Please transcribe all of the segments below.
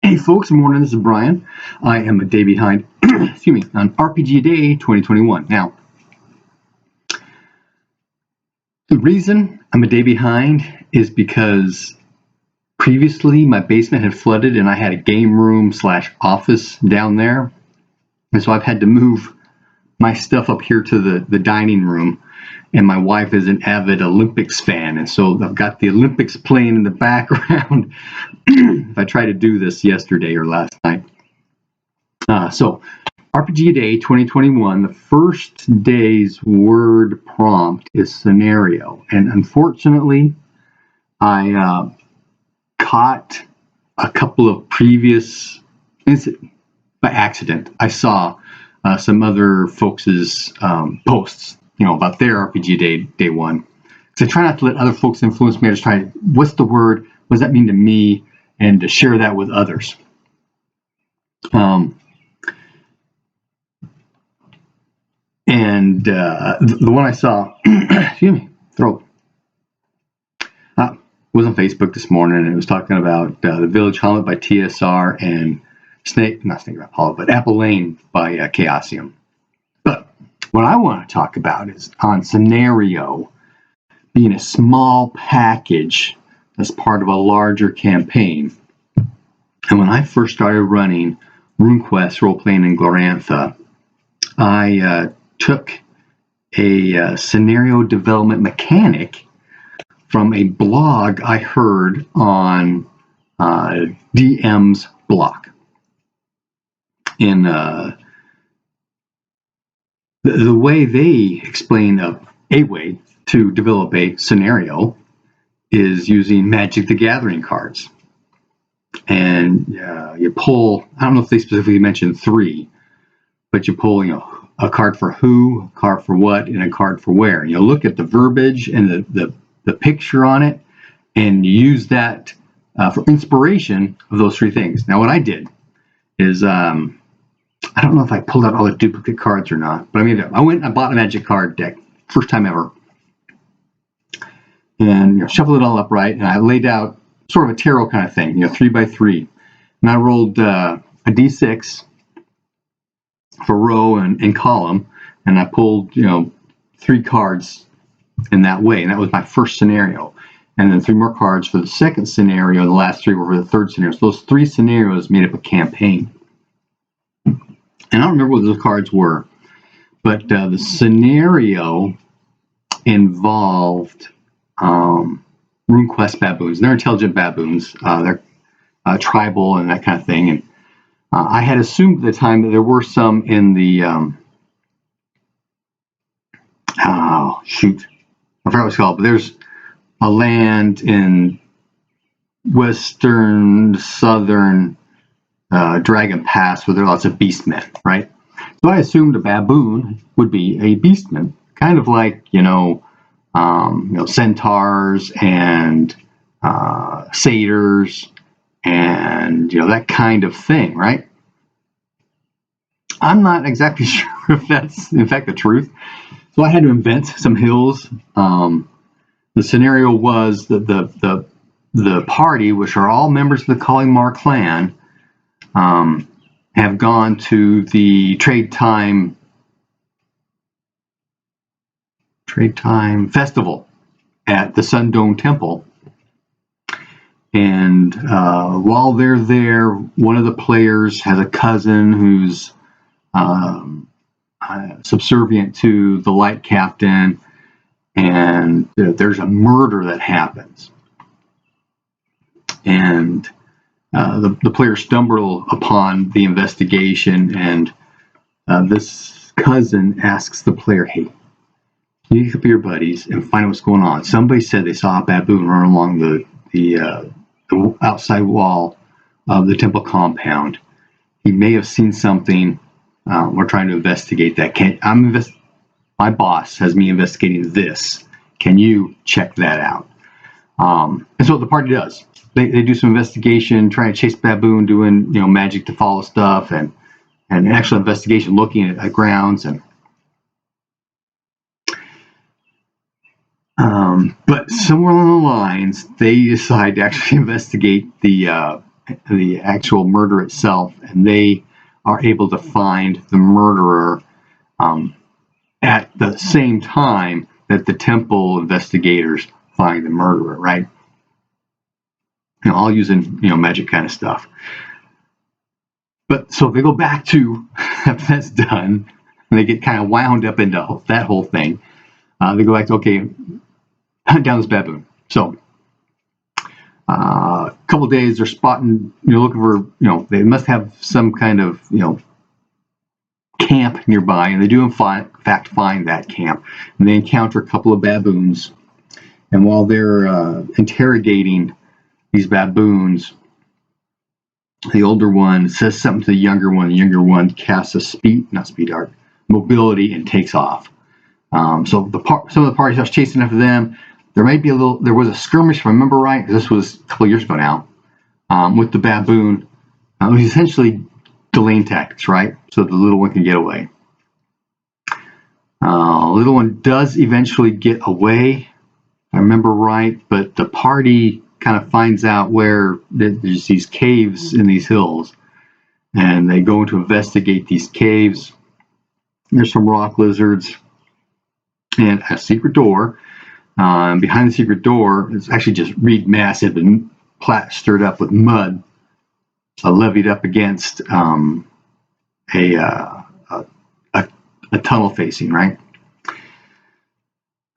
Hey folks, good morning. This is Brian. I am a day behind, excuse me, on RPG Day 2021. Now, the reason I'm a day behind is because previously my basement had flooded and I had a game room / office down there. And so I've had to move my stuff up here to the dining room. And my wife is an avid Olympics fan. And so I've got the Olympics playing in the background. If I tried to do this yesterday or last night. So RPG Day 2021, the first day's word prompt is scenario. And unfortunately, I caught a couple of previous, by accident, I saw some other folks' posts, about their RPG Day one. Because I try not to let other folks influence me. I just try, what's the word? What does that mean to me? And to share that with others. And the one I saw, excuse me, throat, was on Facebook this morning, and it was talking about The Village Hamlet by TSR and Apple Lane by Chaosium. But what I want to talk about is on scenario being a small package as part of a larger campaign. And when I first started running RuneQuest role-playing in Glorantha, I took a scenario development mechanic from a blog I heard on DM's blog. And the way they explain a way to develop a scenario is using Magic the Gathering cards. And you pull, I don't know if they specifically mentioned 3, but you pull, a card for who, a card for what, and a card for where. Look at the verbiage and the picture on it, and use that for inspiration of those 3 things. Now, what I did is, I don't know if I pulled out all the duplicate cards or not, but I went and I bought a Magic card deck, first time ever, and shuffled it all up right, and I laid out sort of a tarot kind of thing, 3x3, and I rolled a d6 for row and column, and I pulled 3 cards in that way, and that was my first scenario. And then 3 more cards for the second scenario, and the last 3 were for the third scenario. So those 3 scenarios made up a campaign. And I don't remember what those cards were, but the scenario involved RuneQuest baboons. They're intelligent baboons. They're tribal and that kind of thing. And I had assumed at the time that there were some in the I forgot what it's called, but there's a land in southern Dragon Pass where there are lots of beastmen, right? So I assumed a baboon would be a beastman, kind of like centaurs and satyrs and that kind of thing, right? I'm not exactly sure if that's in fact the truth. So I had to invent some hills. The scenario was that the party, which are all members of the Collingmar clan, have gone to the trade time festival at the Sundome Temple. And while they're there, one of the players has a cousin who's subservient to the Light Captain, and there's a murder that happens. And the player stumble upon the investigation, and this cousin asks the player, hey, can you help your buddies and find out what's going on? Somebody said they saw a baboon run along the outside wall of the temple compound. He may have seen something. We're trying to investigate that. My boss has me investigating this. Can you check that out? And so what the party does, they do some investigation, trying to chase baboon, doing magic to follow stuff, and actual investigation, looking at grounds and. But somewhere along the lines, they decide to actually investigate the the actual murder itself, and they are able to find the murderer at the same time that the temple investigators find the murderer, right? All using magic kind of stuff. But so they go back to after that's done, and they get kind of wound up into that whole thing. They go back to, okay, hunt down this baboon. So a couple of days, they're spotting, looking for, they must have some kind of, camp nearby, and they do in fact find that camp, and they encounter a couple of baboons. And while they're interrogating these baboons, the older one says something to the younger one. The younger one casts a mobility, and takes off. So some of the party starts chasing after them. There was a skirmish, if I remember right. This was a couple of years ago now, with the baboon. It was essentially delaying tactics, right? So the little one can get away. Little one does eventually get away, if I remember right, but the party kind of finds out where there's these caves in these hills, and they go to investigate these caves. There's some rock lizards and a secret door. Behind the secret door is actually just reed mass had been plastered up with mud, levied up against a tunnel facing, right?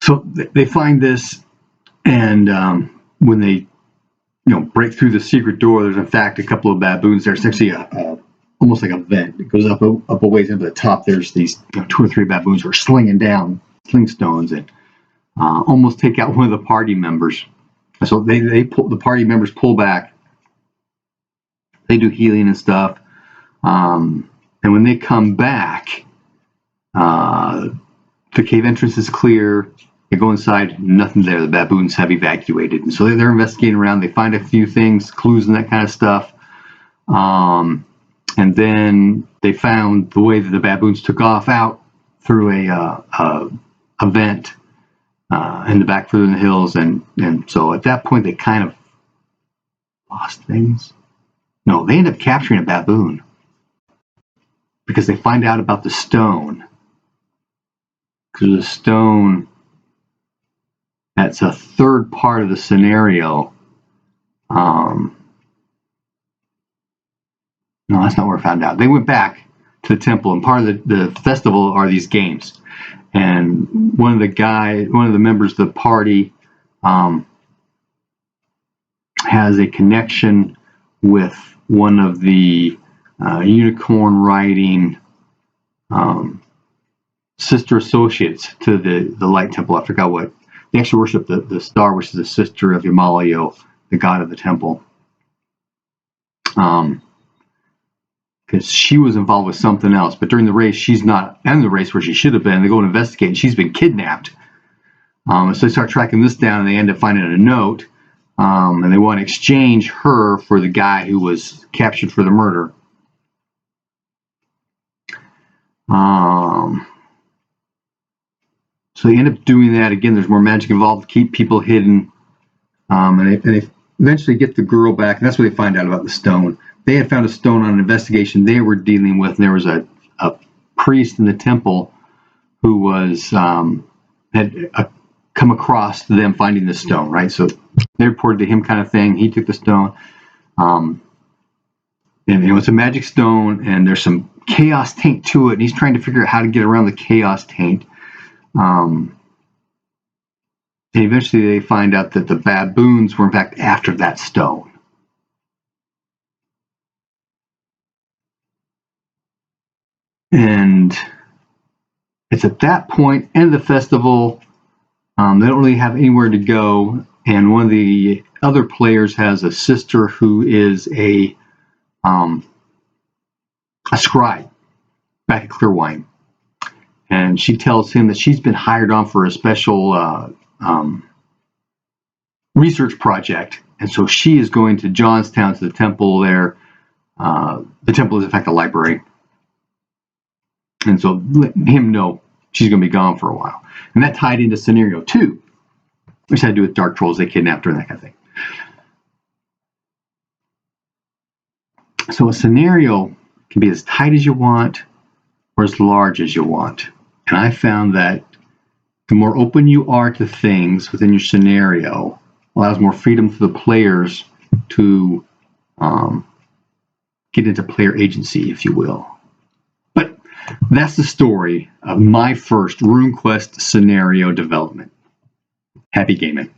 So they find this, and when they break through the secret door, there's in fact a couple of baboons there. It's actually almost like a vent. It goes up a ways into the top. There's these 2 or 3 baboons who are slinging down sling stones and almost take out one of the party members. So they pull, the party members pull back. They do healing and stuff. And when they come back, the cave entrance is clear. They go inside, nothing there. The baboons have evacuated. And so they're investigating around. They find a few things, clues and that kind of stuff. And then they found the way that the baboons took off out through a vent in the back further in the hills. And so at that point, they kind of lost things. No, they end up capturing a baboon because they find out about the stone. Because the stone, that's a third part of the scenario. No, that's not where I found out. They went back to the temple, and part of the festival are these games. And one of the members of the party has a connection with one of the unicorn riding sister associates to the Light Temple. I forgot what. They actually worship the star, which is the sister of Yamalayo, the god of the temple. Because she was involved with something else. But during the race, she's not in the race where she should have been. They go and investigate, and she's been kidnapped. So they start tracking this down, and they end up finding a note. And they want to exchange her for the guy who was captured for the murder. So they end up doing that. Again, there's more magic involved to keep people hidden. And they eventually get the girl back, and that's what they find out about the stone. They had found a stone on an investigation they were dealing with, and there was a priest in the temple who was had come across them finding the stone, right? So they reported to him, kind of thing. He took the stone, and it's a magic stone, and there's some chaos taint to it, and he's trying to figure out how to get around the chaos taint. And eventually they find out that the baboons were in fact after that stone. And it's at that point, end of the festival, they don't really have anywhere to go, and one of the other players has a sister who is a scribe back at Clearwine. And she tells him that she's been hired on for a special research project. And so she is going to Johnstown, to the temple there. The temple is, in fact, a library. And so let him know she's going to be gone for a while. And that tied into scenario 2, which had to do with dark trolls. They kidnapped her and that kind of thing. So a scenario can be as tight as you want or as large as you want. And I found that the more open you are to things within your scenario allows more freedom for the players to get into player agency, if you will. But that's the story of my first RuneQuest scenario development. Happy gaming.